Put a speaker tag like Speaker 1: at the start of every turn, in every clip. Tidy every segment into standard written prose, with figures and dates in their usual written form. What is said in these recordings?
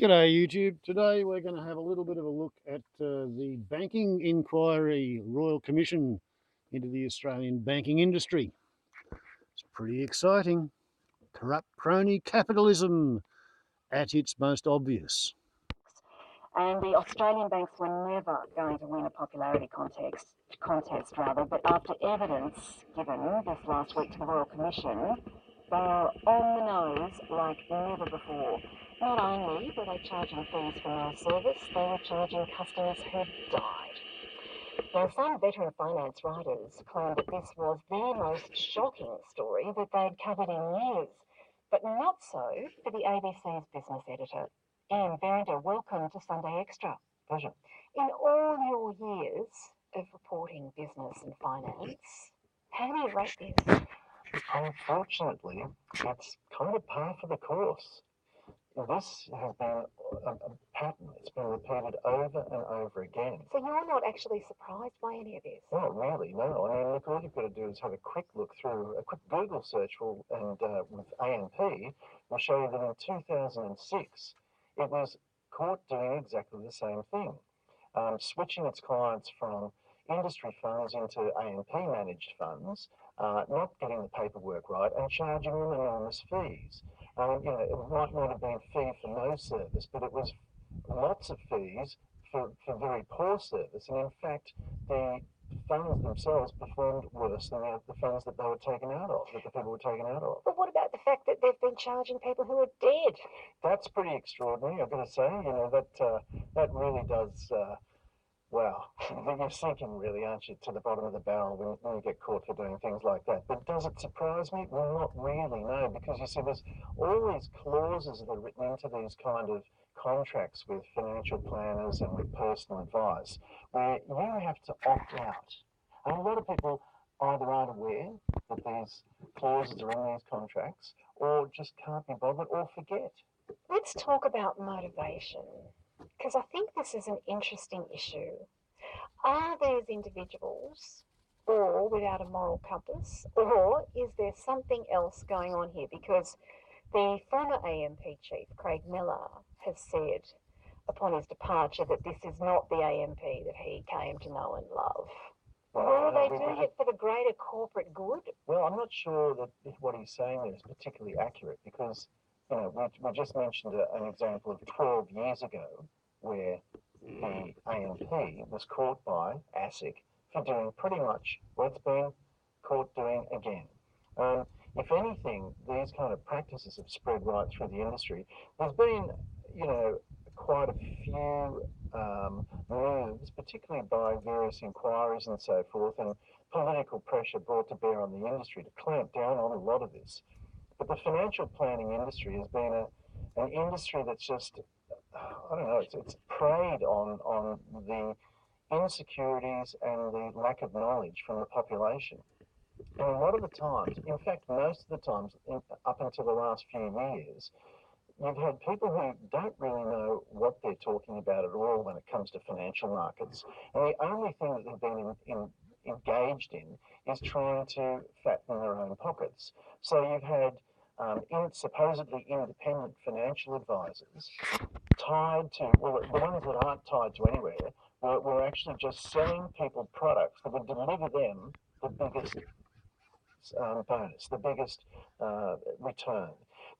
Speaker 1: G'day YouTube. Today we're going to have a little bit of a look at the Banking Inquiry Royal Commission into the Australian banking industry. It's pretty exciting. Corrupt crony capitalism at its most obvious.
Speaker 2: And the Australian banks were never going to win a popularity contest, but after evidence given this last week to the Royal Commission, they are on the nose like never before. Not only were they charging fees for no service, they were charging customers who died. Now, some veteran finance writers claim that this was their most shocking story that they'd covered in years, but not so for the ABC's business editor. Ian Verinder, welcome to Sunday Extra.
Speaker 3: Pleasure.
Speaker 2: In all your years of reporting business and finance, how do you rate this?
Speaker 3: Unfortunately, it's kind of par for the course. This has been a pattern. It's been repeated over and over again.
Speaker 2: So you're not actually surprised by any of this?
Speaker 3: Not really, no. I mean, look, all you've got to do is have a quick look through, a quick Google search with AMP will show you that in 2006, it was caught doing exactly the same thing, switching its clients from industry funds into AMP managed funds, not getting the paperwork right and charging them enormous fees. It might not have been fee for no service, but it was lots of fees for very poor service. And in fact, the funds themselves performed worse than the funds that they were taken out of, that the people were taken out of.
Speaker 2: But what about the fact that they've been charging people who are dead?
Speaker 3: That's pretty extraordinary, I've got to say. That really does. Wow, you're sinking really, aren't you, to the bottom of the barrel when you get caught for doing things like that. But does it surprise me? Well, not really, no, because you see, there's all these clauses that are written into these kind of contracts with financial planners and with personal advice, where you have to opt out. And a lot of people either aren't aware that these clauses are in these contracts, or just can't be bothered, or forget.
Speaker 2: Let's talk about motivation, because I think this is an interesting issue. Are these individuals all without a moral compass, or is there something else going on here? Because the former AMP chief, Craig Miller, has said upon his departure that this is not the AMP that he came to know and love. Are they doing it for the greater corporate good?
Speaker 3: Well, I'm not sure that what he's saying there is particularly accurate, because we just mentioned an example of 12 years ago where the AMP was caught by ASIC for doing pretty much what it's been caught doing again. If anything, these kind of practices have spread right through the industry. There's been, quite a few moves, particularly by various inquiries and so forth, and political pressure brought to bear on the industry to clamp down on a lot of this. But the financial planning industry has been an industry that's just, I don't know, it's preyed on the insecurities and the lack of knowledge from the population. And a lot of the times, in fact, most of the times, up until the last few years, you've had people who don't really know what they're talking about at all when it comes to financial markets. And the only thing that they've been engaged in is trying to fatten their own pockets. So you've had supposedly independent financial advisors tied to, well, the ones that aren't tied to anywhere were actually just selling people products that would deliver them the biggest bonus, the biggest return.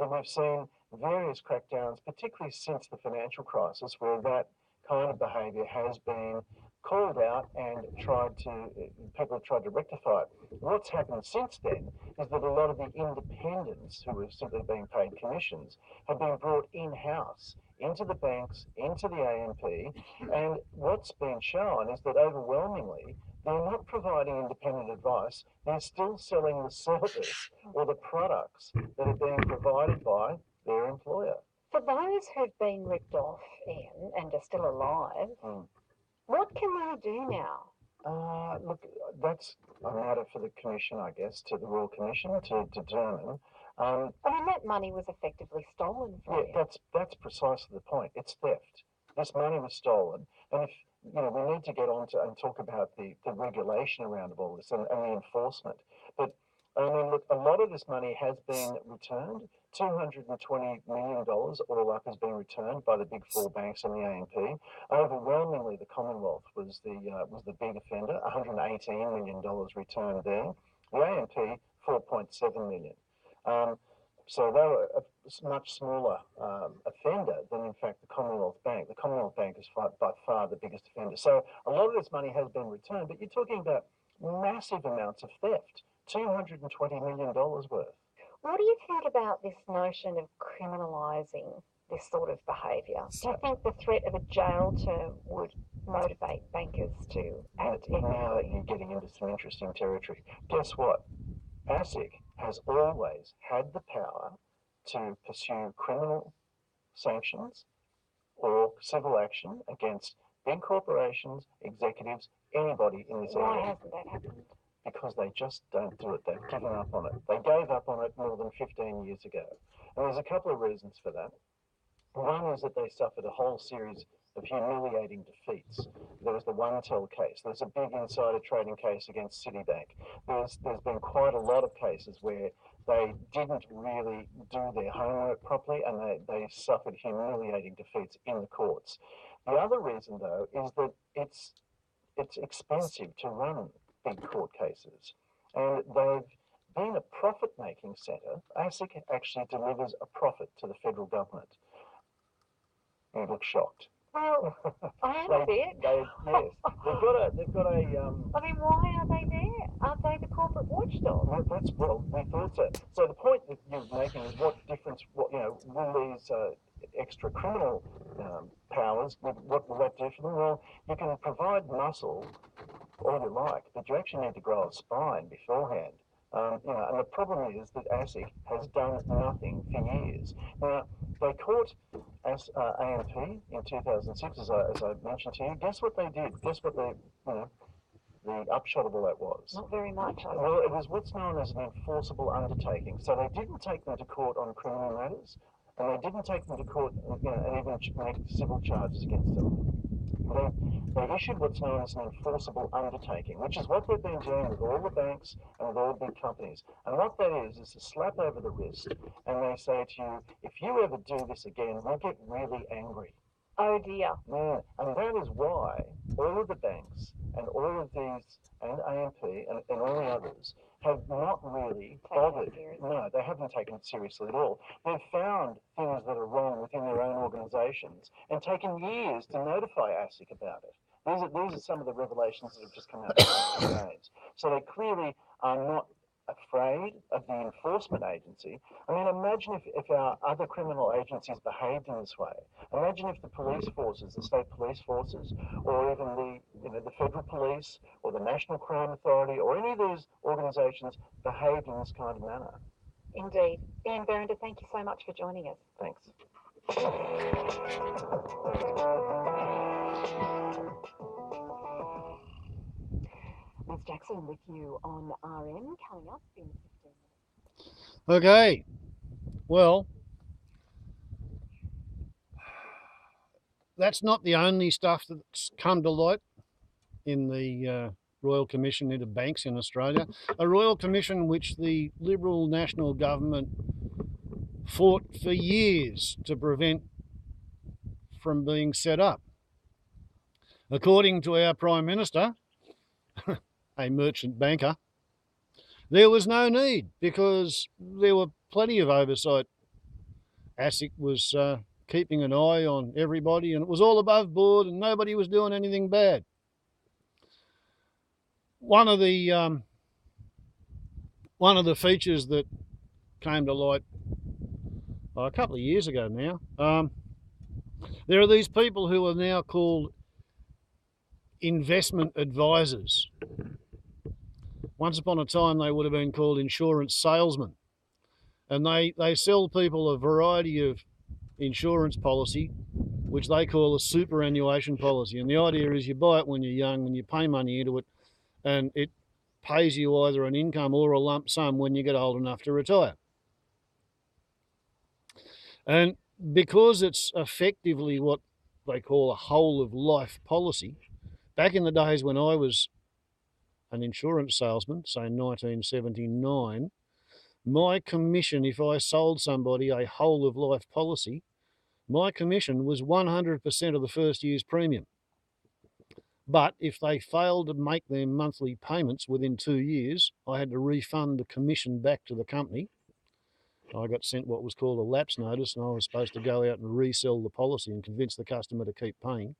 Speaker 3: But we've seen various crackdowns, particularly since the financial crisis, where that kind of behaviour has been called out and people have tried to rectify it. What's happened since then is that a lot of the independents who were simply being paid commissions have been brought in-house into the banks, into the AMP, and what's been shown is that overwhelmingly they're not providing independent advice, they're still selling the service or the products that are being provided by their employer.
Speaker 2: For those who've been ripped off, Ian, and are still alive, what can they do now?
Speaker 3: Look, that's a matter for the Commission, I guess, to the Royal Commission to determine.
Speaker 2: That money was effectively stolen from you.
Speaker 3: That's precisely the point. It's theft. This money was stolen, and if we need to get on to and talk about the regulation around all this and the enforcement. But I mean, look, a lot of this money has been returned $220 million all up has been returned by the big four banks and the AMP. Overwhelmingly, the Commonwealth was the big offender, $118 million returned there. The AMP, $4.7 million. So they were a much smaller offender than, in fact, the Commonwealth Bank. The Commonwealth Bank is by far the biggest offender. So a lot of this money has been returned, but you're talking about massive amounts of theft, $220 million worth.
Speaker 2: What do you think about this notion of criminalising this sort of behaviour? Do you think the threat of a jail term would motivate bankers to act ethically?
Speaker 3: Now you're getting into some interesting territory. Guess what? ASIC has always had the power to pursue criminal sanctions or civil action against big corporations, executives, anybody in this area.
Speaker 2: Why hasn't that happened?
Speaker 3: Because they just don't do it. They've given up on it. They gave up on it more than 15 years ago. And there's a couple of reasons for that. One is that they suffered a whole series of humiliating defeats. There was the OneTel case. There's a big insider trading case against Citibank. There's been quite a lot of cases where they didn't really do their homework properly and they suffered humiliating defeats in the courts. The other reason, though, is that it's expensive to run big court cases. And they've been a profit-making centre. ASIC actually delivers a profit to the federal government. You look shocked.
Speaker 2: Well, I am a bit.
Speaker 3: Yes, they've got a.
Speaker 2: I mean, why are they there? Aren't they the corporate watchdog?
Speaker 3: Well, we thought so. So the point that you're making is what difference? Will these extra criminal powers? What will that do for them? Well, you can provide muscle all you like, but you actually need to grow a spine beforehand. And the problem is that ASIC has done nothing for years. Now, they caught AMP in 2006, as I mentioned to you. Guess what they did? Guess what the upshot of all that was?
Speaker 2: Not very much.
Speaker 3: Well, it was what's known as an enforceable undertaking. So they didn't take them to court on criminal matters, and they didn't take them to court and even make civil charges against them. They issued what's known as an enforceable undertaking, which is what they've been doing with all the banks and with all the big companies. And what that is a slap over the wrist, and they say to you, if you ever do this again, we'll get really angry.
Speaker 2: Oh dear.
Speaker 3: Yeah, and that is why all of the banks and all of these, and AMP and all the others, have not really bothered. No, they haven't taken it seriously at all. They've found things that are wrong within their own organisations and taken years to notify ASIC about it. These are some of the revelations that have just come out of the names. So they clearly are not afraid of the enforcement agency. I mean, imagine if our other criminal agencies behaved in this way. Imagine if the police forces, the state police forces, or even the federal police, or the National Crime Authority, or any of these organisations behaved in this kind of manner.
Speaker 2: Indeed. Ian Berender, thank you so much for joining us.
Speaker 3: Thanks.
Speaker 2: Ms. Jackson with you on RN, coming up in 15 minutes.
Speaker 1: Okay, well, that's not the only stuff that's come to light in the Royal Commission into banks in Australia. A Royal Commission which the Liberal National Government fought for years to prevent from being set up. According to our Prime Minister, a merchant banker, there was no need because there were plenty of oversight. ASIC was keeping an eye on everybody and it was all above board and nobody was doing anything bad. One of the features that came to light a couple of years ago now, there are these people who are now called investment advisors. Once upon a time, they would have been called insurance salesmen. And they sell people a variety of insurance policy, which they call a superannuation policy. And the idea is you buy it when you're young and you pay money into it, and it pays you either an income or a lump sum when you get old enough to retire. And because it's effectively what they call a whole of life policy, back in the days when I was an insurance salesman, say 1979, my commission, if I sold somebody a whole of life policy, my commission was 100% of the first year's premium. But if they failed to make their monthly payments within 2 years, I had to refund the commission back to the company. I got sent what was called a lapse notice, and I was supposed to go out and resell the policy and convince the customer to keep paying.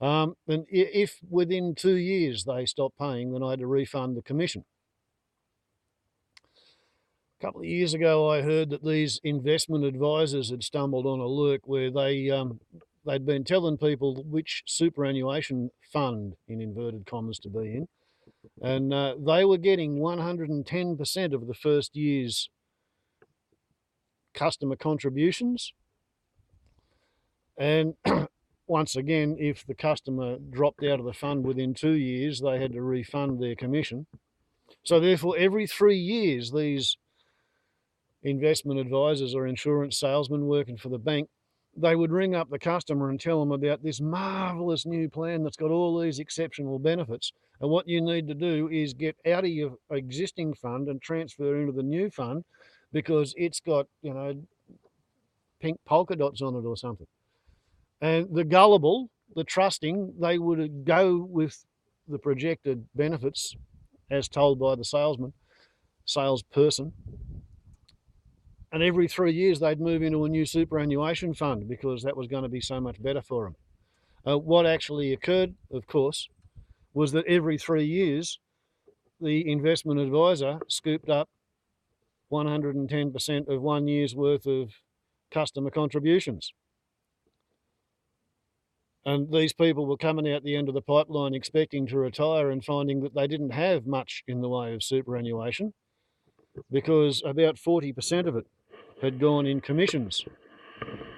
Speaker 1: And if within 2 years they stopped paying, then I had to refund the commission. A couple of years ago, I heard that these investment advisors had stumbled on a lurk where they'd been telling people which superannuation fund, in inverted commas, to be in, and they were getting 110% of the first year's customer contributions. And once again, if the customer dropped out of the fund within 2 years, they had to refund their commission. So therefore, every 3 years, these investment advisors or insurance salesmen working for the bank, they would ring up the customer and tell them about this marvellous new plan that's got all these exceptional benefits. And what you need to do is get out of your existing fund and transfer into the new fund because it's got, pink polka dots on it or something. And the gullible, the trusting, they would go with the projected benefits as told by the salesperson. And every 3 years they'd move into a new superannuation fund because that was going to be so much better for them. What actually occurred, of course, was that every 3 years the investment advisor scooped up 110% of 1 year's worth of customer contributions. And these people were coming out the end of the pipeline expecting to retire and finding that they didn't have much in the way of superannuation because about 40% of it had gone in commissions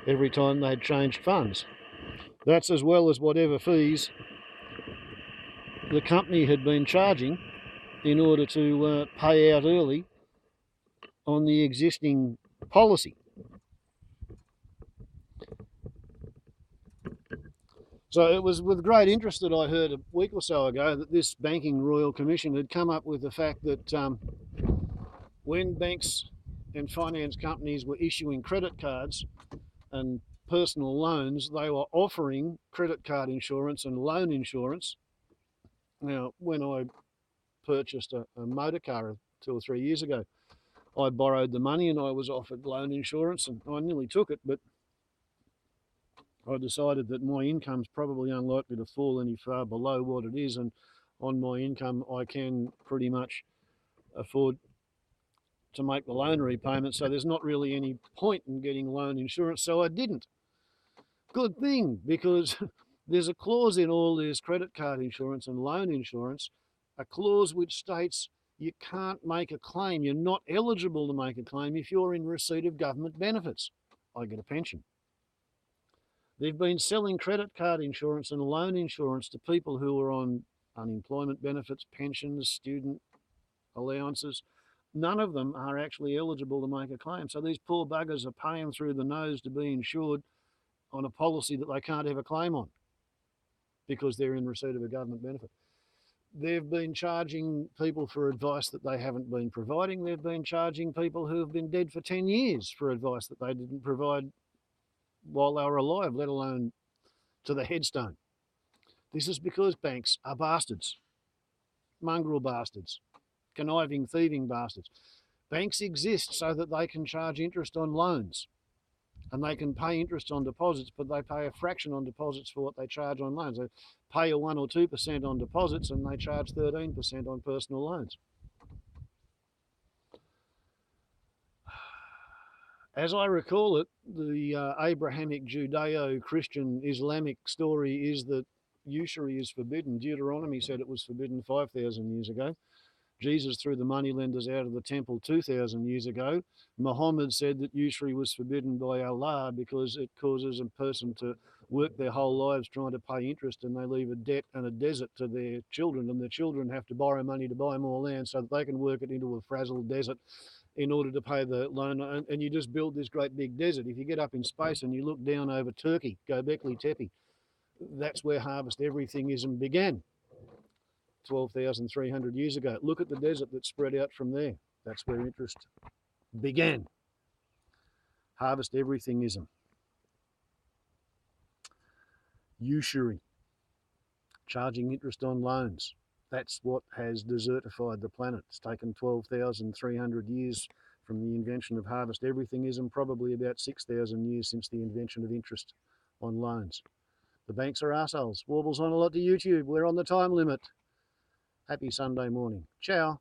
Speaker 1: every time they'd changed funds. That's as well as whatever fees the company had been charging in order to pay out early on the existing policy. So it was with great interest that I heard a week or so ago that this Banking Royal Commission had come up with the fact that when banks and finance companies were issuing credit cards and personal loans, they were offering credit card insurance and loan insurance. Now, when I purchased a motor car 2 or 3 years ago, I borrowed the money and I was offered loan insurance, and I nearly took it, but I decided that my income's probably unlikely to fall any far below what it is, and on my income I can pretty much afford to make the loan repayment, so there's not really any point in getting loan insurance, so I didn't. Good thing, because there's a clause in all this credit card insurance and loan insurance, a clause which states you can't make a claim, you're not eligible to make a claim if you're in receipt of government benefits. I get a pension. They've been selling credit card insurance and loan insurance to people who are on unemployment benefits, pensions, student allowances. None of them are actually eligible to make a claim. So these poor buggers are paying through the nose to be insured on a policy that they can't have a claim on because they're in receipt of a government benefit. They've been charging people for advice that they haven't been providing. They've been charging people who have been dead for 10 years for advice that they didn't provide while they were alive, let alone to the headstone. This is because banks are bastards, mongrel bastards, conniving, thieving bastards. Banks exist so that they can charge interest on loans and they can pay interest on deposits, but they pay a fraction on deposits for what they charge on loans. They pay a 1 or 2% on deposits and they charge 13% on personal loans. As I recall it, the Abrahamic, Judeo-Christian, Islamic story is that usury is forbidden. Deuteronomy said it was forbidden 5,000 years ago. Jesus threw the moneylenders out of the temple 2,000 years ago. Mohammed said that usury was forbidden by Allah because it causes a person to work their whole lives trying to pay interest, and they leave a debt and a desert to their children, and the children have to borrow money to buy more land so that they can work it into a frazzled desert in order to pay the loan, and you just build this great big desert. If you get up in space and you look down over Turkey, Göbekli Tepe, that's where Harvest Everythingism began 12,300 years ago. Look at the desert that spread out from there. That's where interest began. Harvest everythingism. Usury, charging interest on loans. That's what has desertified the planet. It's taken 12,300 years from the invention of harvest everythingism, probably about 6,000 years since the invention of interest on loans. The banks are arseholes. Warbles on a lot to YouTube. We're on the time limit. Happy Sunday morning. Ciao.